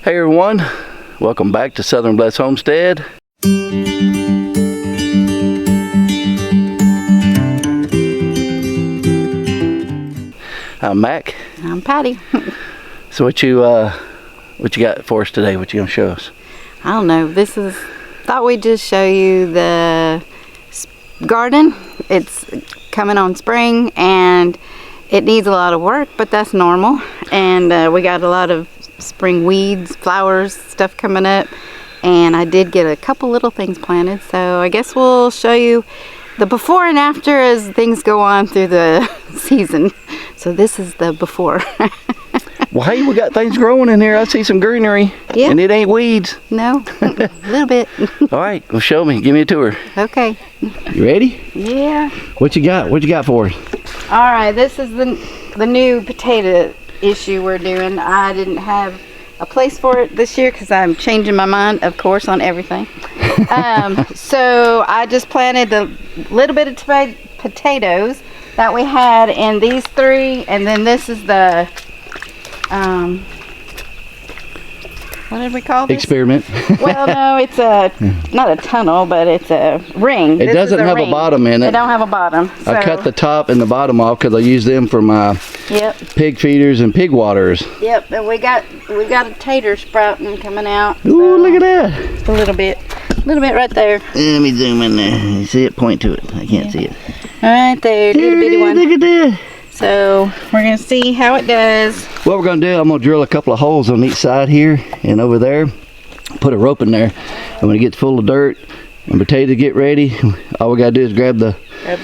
Hey everyone, welcome back to Southern Blessed Homestead. I'm Mac. I'm Patty. So what you got for us today? What you gonna show us? I don't know. Thought we'd just show you the garden. It's coming on spring and it needs a lot of work, but that's normal. And we got a lot of spring weeds, flowers, stuff coming up. And I did get a couple little things planted. So I guess we'll show you the before and after as things go on through the season. So this is the before. Well, hey, we got things growing in here. I see some greenery. Yeah. And it ain't weeds. No, a little bit. All right, well, show me. Give me a tour. Okay. You ready? Yeah. What you got? What you got for us? All right, this is the new potato issue we're doing. I didn't have a place for it this year because I'm changing my mind, of course, on everything. So I just planted a little bit of potatoes that we had in these three, and then this is the what did we call this? Experiment. Well, no, it's not a tunnel, but it's a ring. It doesn't have a bottom in it. It don't have a bottom. So. I cut the top and the bottom off because I use them for my pig feeders and pig waters. Yep, and we got a tater sprouting coming out. Ooh, so look at that. A little bit right there. Let me zoom in there. You see it? Point to it. I can't see it. Right there, little bitty one. Look at that. So we're gonna see how it does. What we're gonna do, I'm gonna drill a couple of holes on each side here and over there. Put a rope in there. And when it gets full of dirt and potatoes get ready, all we gotta do is grab the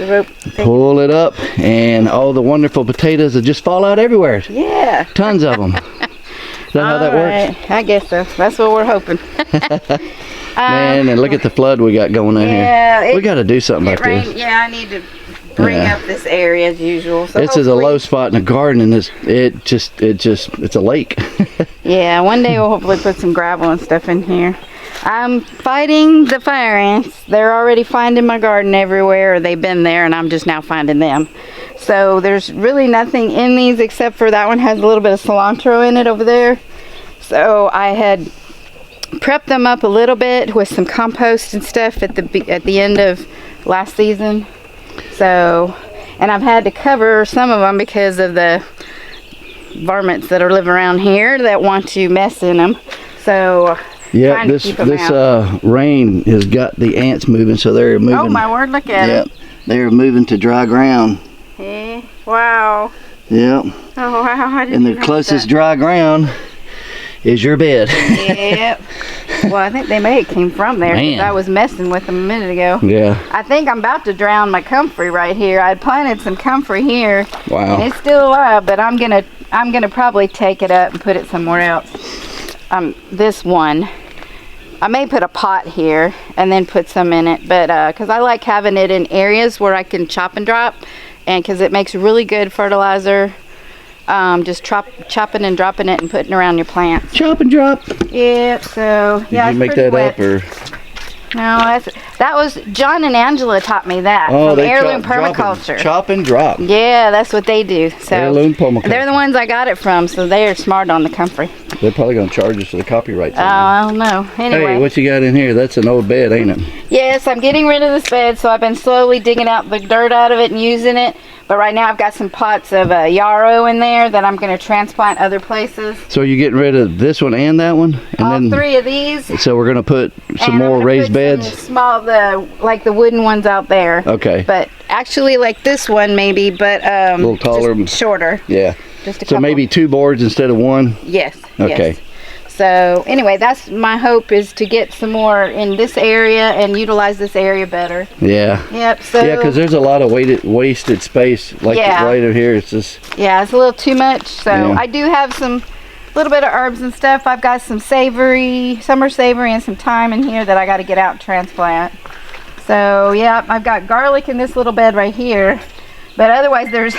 rope, pull it up, and all the wonderful potatoes will just fall out everywhere. Yeah. Tons of them. Is that how that works? I guess so. That's what we're hoping. Man, and look at the flood we got going on here. We got to do something like this. Yeah, I need to bring up this area as usual. So this is a low spot in the garden, and it's a lake. Yeah, one day we'll hopefully put some gravel and stuff in here. I'm fighting the fire ants. They're already finding my garden everywhere, or they've been there, and I'm just now finding them. So there's really nothing in these except for that one has a little bit of cilantro in it over there. So I had prepped them up a little bit with some compost and stuff at the end of last season. So, and I've had to cover some of them because of the varmints that are living around here that want to mess in them. So yeah, this rain has got the ants moving, so they're moving. Oh my word, look at it. They're moving to dry ground. Hey, wow. Yep. Oh wow, I didn't and the closest dry ground is your bed. Yep. Well, I think they may have came from there because I was messing with them a minute ago. Yeah. I think I'm about to drown my comfrey right here. I planted some comfrey here. Wow. And it's still alive, but I'm gonna probably take it up and put it somewhere else. This one, I may put a pot here and then put some in it, but because I like having it in areas where I can chop and drop, and because it makes really good fertilizer. Just chopping and dropping it and putting around your plants. Chop and drop. Yep. So yeah. Did you make that up or? No, that was John and Angela taught me that from Heirloom Permaculture. Chop and drop. Yeah, that's what they do. So Heirloom Permaculture. They're the ones I got it from, so they are smart on the comfrey. They're probably gonna charge us for the copyright. I don't know. Anyway. Hey, what you got in here? That's an old bed, ain't it? Yes, I'm getting rid of this bed, so I've been slowly digging out the dirt out of it and using it. But right now I've got some pots of yarrow in there that I'm going to transplant other places. So you're getting rid of this one and that one? And all three of these. So we're going to put some more raised beds? Small, like the wooden ones out there. Okay. But actually like this one maybe, but a little taller. Just shorter. Yeah. Just a couple. So maybe 2 boards instead of 1? Yes. Okay. Yes. So anyway, that's my hope, is to get some more in this area and utilize this area better. Yeah. Yep. So yeah, because there's a lot of wasted space, like right over here. It's just. Yeah, it's a little too much. So I do have some little bit of herbs and stuff. I've got some summer savory, and some thyme in here that I got to get out and transplant. So yeah, I've got garlic in this little bed right here, but otherwise there's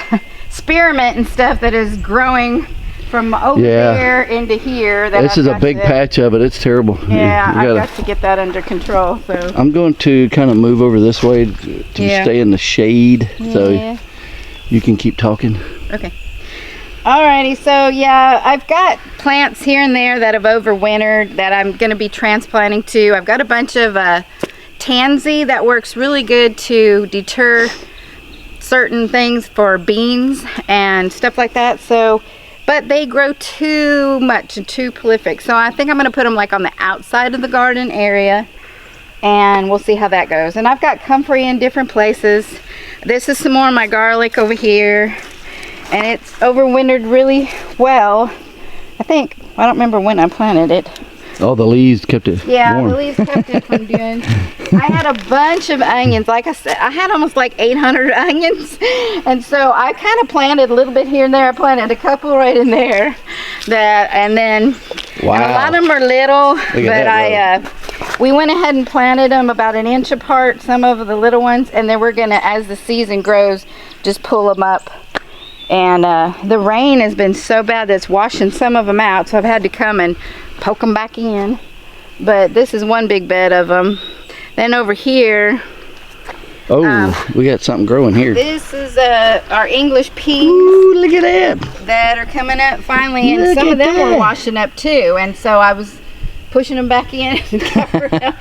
spearmint and stuff that is growing from over there into here. This is a big patch of it. It's terrible. Yeah, I've got to get that under control. So I'm going to kind of move over this way to stay in the shade, so you can keep talking. Okay. Alrighty, so yeah, I've got plants here and there that have overwintered that I'm going to be transplanting to. I've got a bunch of tansy that works really good to deter certain things for beans and stuff like that. So, but they grow too much and too prolific. So I think I'm going to put them like on the outside of the garden area, and we'll see how that goes. And I've got comfrey in different places. This is some more of my garlic over here. And it's overwintered really well. I think, I don't remember when I planted it. Oh, the leaves kept it warm. The leaves kept it from doing. I had a bunch of onions. Like I said, I had almost like 800 onions. And so I kind of planted a little bit here and there. I planted a couple right in there. And then wow. And a lot of them are little. But we went ahead and planted them about an inch apart, some of the little ones. And then we're going to, as the season grows, just pull them up. And the rain has been so bad that it's washing some of them out, so I've had to come and poke them back in. But this is one big bed of them. Then over here, we got something growing here. This is our English peas. Ooh, look at that! That are coming up finally, and some of them were washing up too. And so I was pushing them back in and covering them.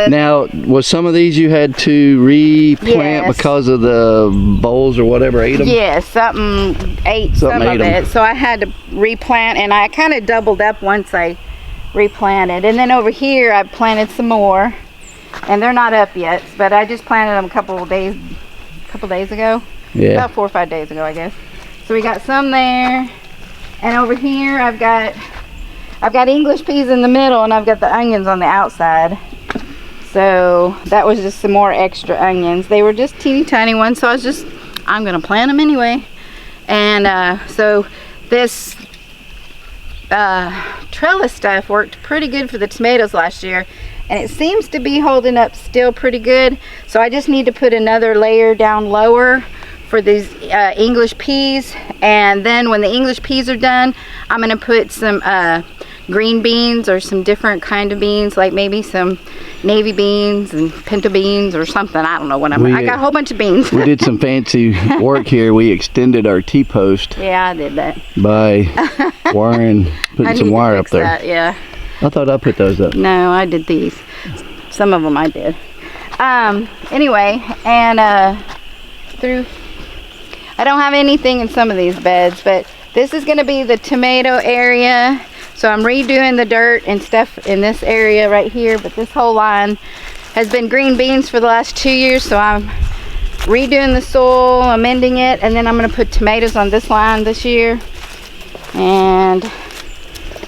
Now, was some of these you had to replant because of the voles or whatever ate them? Yes, something ate some of it. So I had to replant, and I kind of doubled up once I replanted. And then over here I planted some more, and they're not up yet, but I just planted them a couple days ago. Yeah. About 4 or 5 days ago, I guess. So we got some there, and over here I've got English peas in the middle, and I've got the onions on the outside. So that was just some more extra onions. They were just teeny tiny ones, so I'm gonna plant them anyway. And so this trellis stuff worked pretty good for the tomatoes last year, and it seems to be holding up still pretty good. So I just need to put another layer down lower for these English peas, and then when the English peas are done, I'm gonna put some green beans or some different kind of beans, like maybe some navy beans and pinto beans or something. I don't know what I got a whole bunch of beans. We did some fancy work here. We extended our T-post. Yeah, I did that. By putting some wire up there. That, yeah. I thought I put those up. No, I did these. Some of them I did. Anyway, and I don't have anything in some of these beds, but this is going to be the tomato area. So I'm redoing the dirt and stuff in this area right here, but this whole line has been green beans for the last 2 years, so I'm redoing the soil, amending it, and then I'm going to put tomatoes on this line this year. And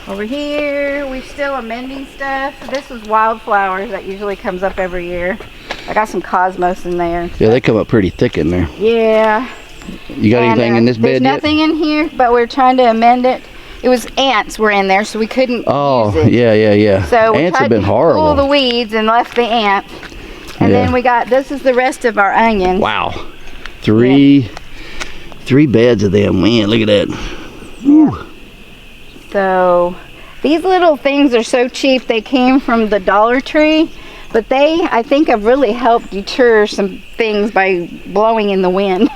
over here, we're still amending stuff. This was wildflowers that usually comes up every year. I got some cosmos in there. Yeah, they come up pretty thick in there. Yeah. You got anything in this bed yet? There's nothing in here, but we're trying to amend it. It was ants were in there, so we couldn't use it. Yeah. So ants have been horrible. Pull the weeds and left the ants. And then we got, this is the rest of our onions. Wow. Three beds of them. Man, look at that. Yeah. So these little things are so cheap. They came from the Dollar Tree, but they, I think, have really helped deter some things by blowing in the wind.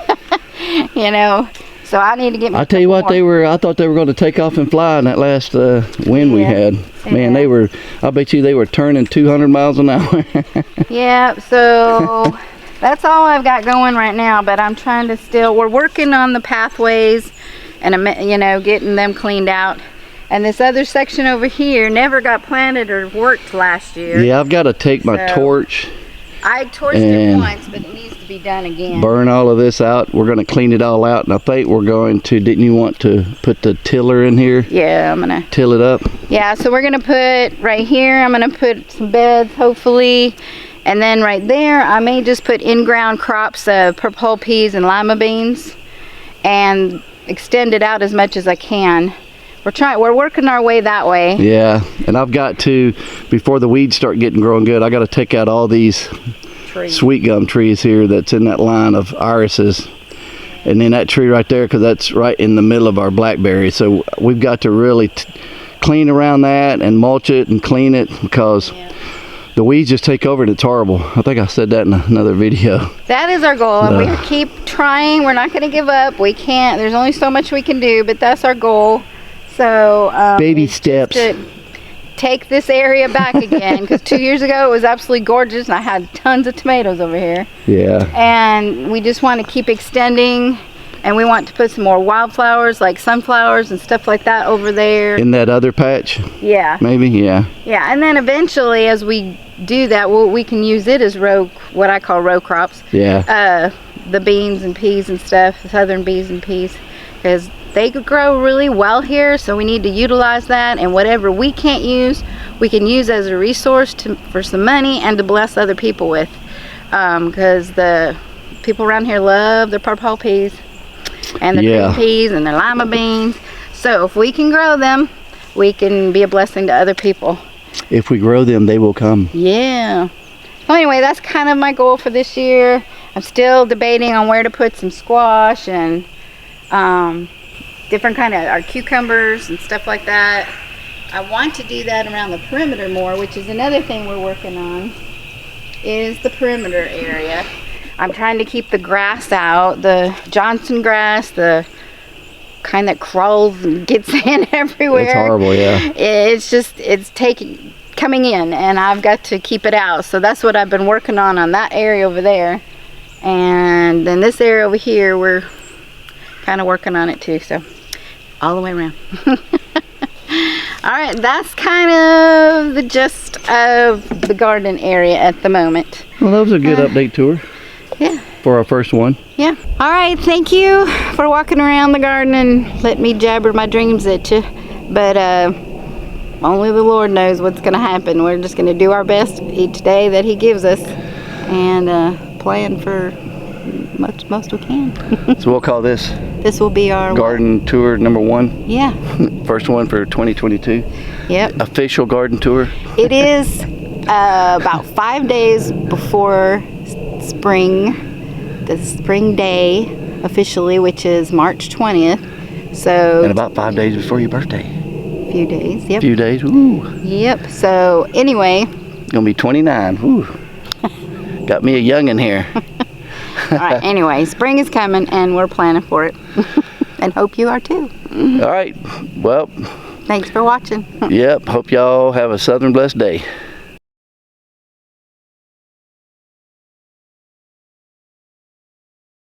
You know. So I need to get. I tell you what, I thought they were going to take off and fly in that last wind we had. Man, they were. I bet you they were turning 200 miles an hour. Yeah. So that's all I've got going right now. But I'm trying to we're working on the pathways, and getting them cleaned out. And this other section over here never got planted or worked last year. Yeah, I've got to take my torch. I torched it once, but it needs to be done again. Burn all of this out. We're going to clean it all out, and I think we're going to, didn't you want to put the tiller in here? Yeah, I'm going to. Till it up? Yeah, so we're going to put right here, I'm going to put some beds, hopefully. And then right there, I may just put in-ground crops of purple peas and lima beans and extend it out as much as I can. We're working our way that way. Yeah, and I've got to, before the weeds start growing good, I got to take out all these sweet gum trees here that's in that line of irises. And then that tree right there, because that's right in the middle of our blackberry. So we've got to really clean around that and mulch it and clean it, because The weeds just take over and it's horrible. I think I said that in another video. That is our goal, and we keep trying. We're not going to give up. We can't. There's only so much we can do, but that's our goal. So baby steps. To take this area back again, because 2 years ago it was absolutely gorgeous, and I had tons of tomatoes over here. Yeah. And we just want to keep extending, and we want to put some more wildflowers like sunflowers and stuff like that over there. In that other patch? Yeah. Maybe, yeah. Yeah, and then eventually as we do that, we can use it as what I call row crops. Yeah. The beans and peas and stuff, the southern beans and peas, because they grow really well here, so we need to utilize that, and whatever we can't use, we can use as a resource for some money and to bless other people with, because the people around here love their purple peas and their green peas and their lima beans. So if we can grow them, we can be a blessing to other people. If we grow them, they will come. Yeah. So anyway, that's kind of my goal for this year. I'm still debating on where to put some squash and different kind of our cucumbers and stuff like that. I want to do that around the perimeter more, which is another thing we're working on, is the perimeter area. I'm trying to keep the grass out, the Johnson grass, the kind that crawls and gets in everywhere. It's horrible, yeah. It's just, it's coming in, and I've got to keep it out. So that's what I've been working on that area over there. And then this area over here, we're kind of working on it too, so all the way around. All right, that's kind of the gist of the garden area at the moment. Well, that was a good update tour. Yeah. For our first one. Yeah. All right, thank you for walking around the garden and let me jabber my dreams at you. But only the Lord knows what's going to happen. We're just going to do our best each day that He gives us, and plan for most we can. So we'll call this. This will be our garden tour number 1. Yeah. First one for 2022. Yep. Official garden tour. It is about 5 days before the spring day officially, which is March 20th. So. And about 5 days before your birthday. A few days. Yep. Few days. Ooh. Yep. So anyway. Gonna be 29. Ooh. Got me a youngin' here. All right, anyway, spring is coming and we're planning for it. And hope you are too. All right, well. Thanks for watching. Yep, hope y'all have a southern blessed day.